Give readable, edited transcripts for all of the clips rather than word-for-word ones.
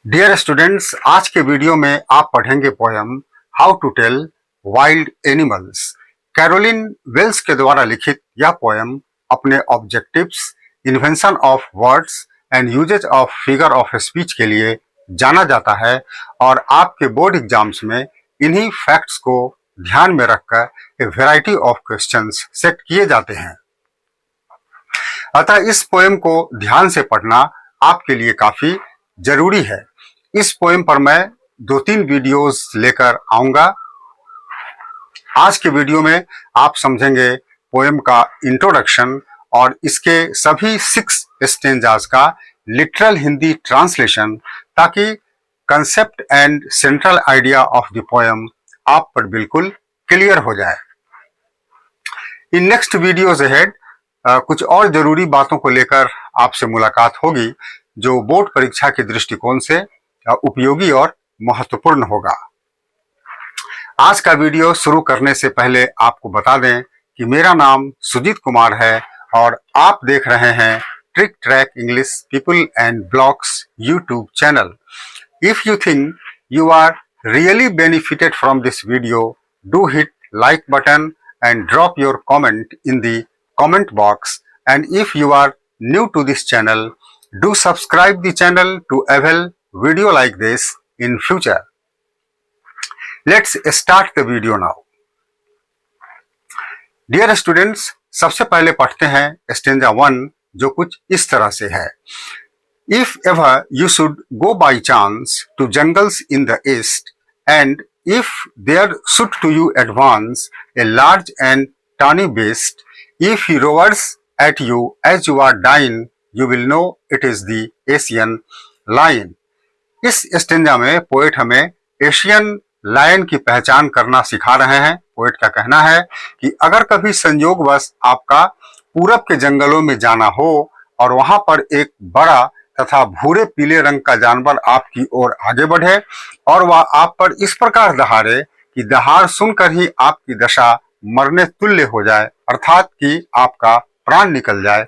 Dear students, आज के video में आप पढ़ेंगे poem how to tell wild animals. Carolyn Wells के द्वारा लिखित यह पोयम अपने objectives, invention of words and usages of figure of speech के लिए जाना जाता है और आपके बोर्ड एग्जाम्स में इन्हीं फैक्ट्स को ध्यान में रखकर ए वैरायटी ऑफ क्वेश्चंस सेट किए जाते हैं। अतः इस पोयम को ध्यान से पढ़ना आपके लिए काफी जरूरी है। इस पोएम पर मैं 2-3 वीडियोस लेकर आऊंगा। आज के वीडियो में आप समझेंगे पोएम का इंट्रोडक्शन और इसके सभी 6 स्टेंजास का लिटरल हिंदी ट्रांसलेशन, ताकि concept and central idea of the poem आप पर बिल्कुल क्लियर हो जाए। इन नेक्स्ट वीडियोज अहेड कुछ और जरूरी बातों को लेकर आपसे मुलाकात होगी जो बोर्ड परीक्षा के दृष्टिकोण से उपयोगी और महत्वपूर्ण होगा। आज का वीडियो शुरू करने से पहले आपको बता दें कि मेरा नाम सुजीत कुमार है और आप देख रहे हैं trick track English people and blogs YouTube channel. If you think you are really benefited from this video, do hit like button and drop your comment in the comment box, and if you are new to this channel, do subscribe the channel to avail video like this in future. Let's start the video now. Dear students, सबसे पहले पढ़ते हैं stanza 1 जो कुछ इस तरह से है। If ever you should go by chance to jungles in the east, and if there should to you advance a large and tawny beast, if he roars at you as you are dying, you will know it is the Asian lion. इस stanza में poet हमें Asian lion की पहचान करना सिखा रहे हैं। Poet का कहना है कि अगर कभी संयोगवश आपका पूरब के जंगलों में जाना हो और वहां पर एक बड़ा तथा भूरे पीले रंग का जानवर आपकी ओर आगे बढ़े और वह आप पर इस प्रकार दहाड़े कि दहाड़ सुनकर ही आपकी दशा मरने तुल्य हो जाए, अर्थात कि आपका प्राण निकल जाए,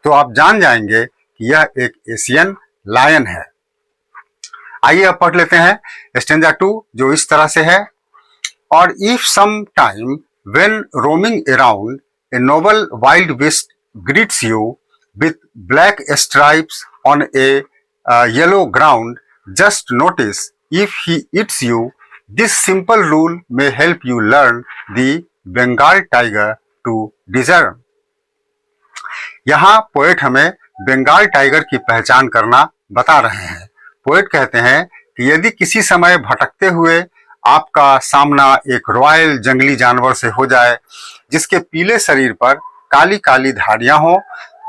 तो आप जान जाएंगे कि यह एक एशियन लायन है। आइए अब पढ़ लेते हैं स्टेंजा 2 जो इस तरह से है। और if some time when roaming around a noble wild beast greets you with black stripes on a yellow ground, just notice if he eats you. This simple rule may help you learn the Bengal tiger to discern. यहाँ poet हमें Bengal tiger की पहचान करना बता रहे हैं। Poet कहते हैं कि यदि किसी समय भटकते हुए आपका सामना एक रॉयल जंगली जानवर से हो जाए जिसके पीले शरीर पर काली काली धारियां हों,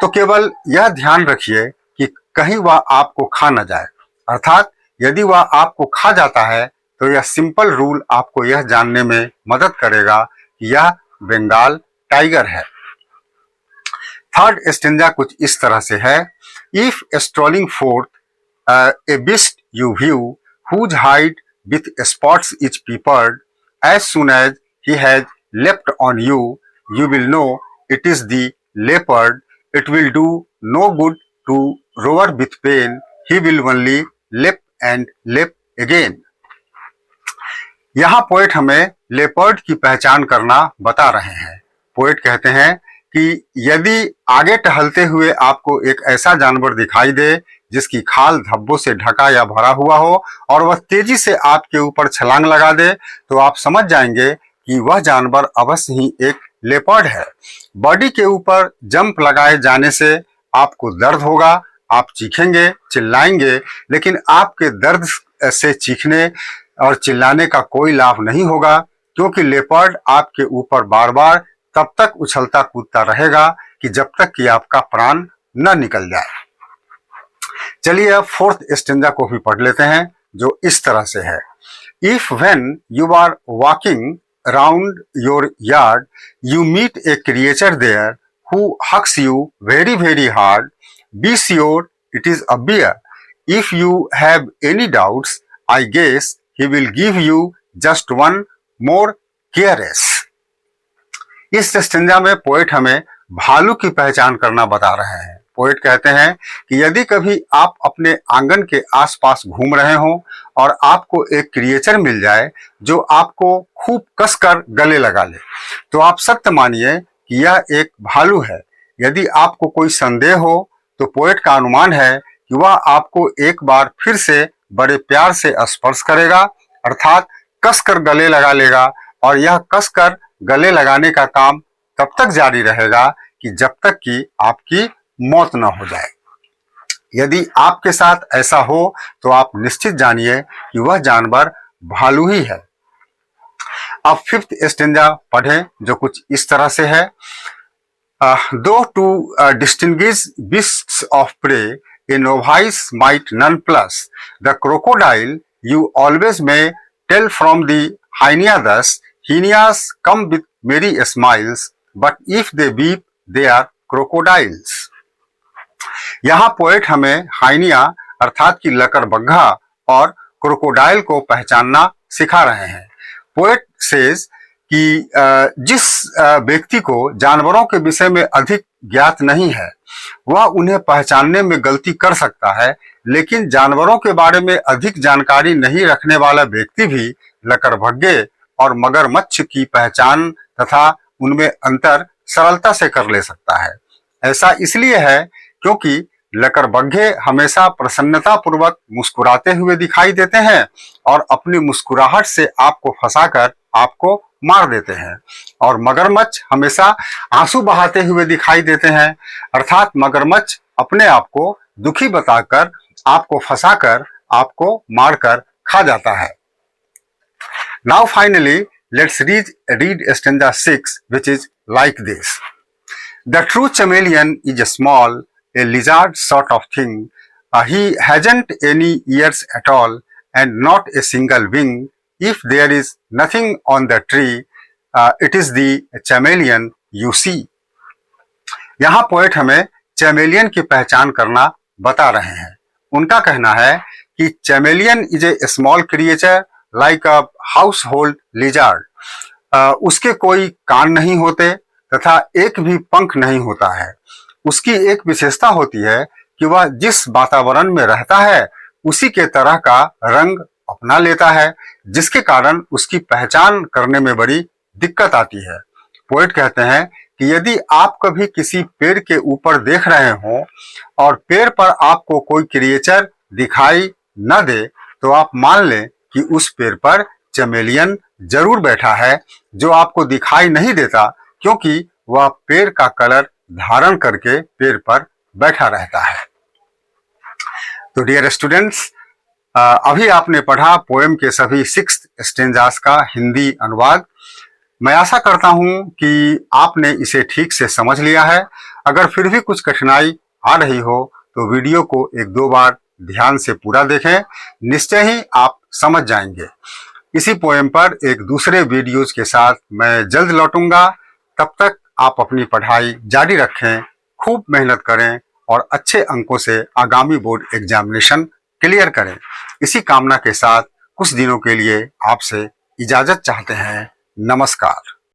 तो केवल यह ध्यान रखिए कि कहीं वह आपको खा न जाए, अर्थात यदि वह आपको खा जाता है तो यह सिंपल रूल आपको यह जानने में मदद करेगा कि यह बंगाल टाइगर है। थर्ड स्टेंजा कुछ इस तरह से है। If strolling fourth A beast you view whose hide with spots is peppered, as soon as he has leapt on you, you will know it is the leopard. It will do no good to roar with pain. He will only leap and leap again. यहाँ poet हमें leopard की पहचान करना बता रहे हैं। Poet कहते हैं कि यदि आगे टहलते हुए आपको एक ऐसा जानवर दिखाई दे जिसकी खाल धब्बों से ढका या भरा हुआ हो और वह तेजी से आपके ऊपर छलांग लगा दे, तो आप समझ जाएंगे कि वह जानवर अवश्य ही एक लेपर्ड है। बॉडी के ऊपर जंप लगाए जाने से आपको दर्द होगा, आप चीखेंगे, चिल्लाएंगे, लेकिन आपके दर्द से चीखने और चिल्लाने का कोई लाभ नहीं होगा, क्योंकि लेपर्ड आपके ऊपर बार बार तब तक उछलता कूदता रहेगा कि जब तक कि आपका प्राण न निकल जाए। चलिए अब फोर्थ स्टेंजा को भी पढ़ लेते हैं जो इस तरह से है। If when you are walking around your yard, you meet a creature there who hugs you very very hard, be sure it is a bear. If you have any doubts, I guess he will give you just one more caress. इस stanza में poet हमें भालू की पहचान करना बता रहे हैं। पोएट कहते हैं कि यदि कभी आप अपने आंगन के आसपास घूम रहे हो और आपको एक क्रिएचर मिल जाए जो आपको खूब कसकर गले लगा ले, तो आप सत्य मानिए कि यह एक भालू है। यदि आपको कोई संदेह हो तो पोएट का अनुमान है कि वह आपको एक बार फिर से बड़े प्यार से स्पर्श करेगा, अर्थात कसकर गले लगा लेगा, और यह कसकर गले लगाने का काम तब तक जारी रहेगा कि जब तक कि आपकी मौत न हो जाए। यदि आपके साथ ऐसा हो तो आप निश्चित जानिए कि वह जानवर भालू ही है। अब फिफ्थ स्टेंजा पढ़ें, जो कुछ इस तरह से है। Though to distinguish beasts of prey, a novice might none plus the crocodile, you always may tell from the hyena thus, hyenas come with merry smiles, but if they weep, they are crocodiles. यहाँ poet हमें हाइनिया अर्थात की लकड़बग्घा और crocodile को पहचानना सिखा रहे हैं। पोएट सेज कि जिस व्यक्ति को जानवरों के विषय में अधिक ज्ञात नहीं है वह उन्हें पहचानने में गलती कर सकता है, लेकिन जानवरों के बारे में अधिक जानकारी नहीं रखने वाला व्यक्ति भी लकड़बग्घे और मगरमच्छ की पहचान तथा उनमें अंतर सरलता से कर ले सकता है। ऐसा इसलिए है क्योंकि लकड़बग्घे हमेशा प्रसन्नता पूर्वक मुस्कुराते हुए दिखाई देते हैं और अपनी मुस्कुराहट से आपको फंसाकर आपको मार देते हैं, और मगरमच्छ हमेशा आंसू बहाते हुए दिखाई देते हैं, अर्थात मगरमच्छ अपने आप को दुखी बताकर आपको फंसाकर आपको मारकर खा जाता है। Now finally let's read stanza 6, which is like this. The true chameleon is a small, a lizard sort of thing. He hasn't any ears at all and not a single wing. If there is nothing on the tree, it is the chameleon you see. यहाँ poet हमें चैमेलियन की पहचान करना बता रहे हैं। उनका कहना है कि chameleon is a small creature like a household lizard. उसके कोई कान नहीं होते तथा एक भी पंख नहीं होता है। उसकी एक विशेषता होती है कि वह जिस वातावरण में रहता है उसी के तरह का रंग अपना लेता है, जिसके कारण उसकी पहचान करने में बड़ी दिक्कत आती है। पोएट कहते हैं कि यदि आप कभी किसी पेड़ के ऊपर देख रहे हो और पेड़ पर आपको कोई क्रिएचर दिखाई न दे तो आप मान लें कि उस पेड़ पर चैमेलियन जरूर बैठा है, जो आपको दिखाई नहीं देता क्योंकि वह पेड़ का कलर धारण करके पेड़ पर बैठा रहता है। तो डियर स्टूडेंट्स, अभी आपने पढ़ा पोएम के सभी 6 स्टेंजास का हिंदी अनुवाद। मैं आशा करता हूं कि आपने इसे ठीक से समझ लिया है। अगर फिर भी कुछ कठिनाई आ रही हो तो वीडियो को 1-2 बार ध्यान से पूरा देखें, निश्चय ही आप समझ जाएंगे। इसी पोएम पर एक दूसरे वीडियोज के साथ मैं जल्द लौटूंगा। तब तक आप अपनी पढ़ाई जारी रखें, खूब मेहनत करें और अच्छे अंकों से आगामी बोर्ड एग्जामिनेशन क्लियर करें। इसी कामना के साथ कुछ दिनों के लिए आपसे इजाजत चाहते हैं। नमस्कार।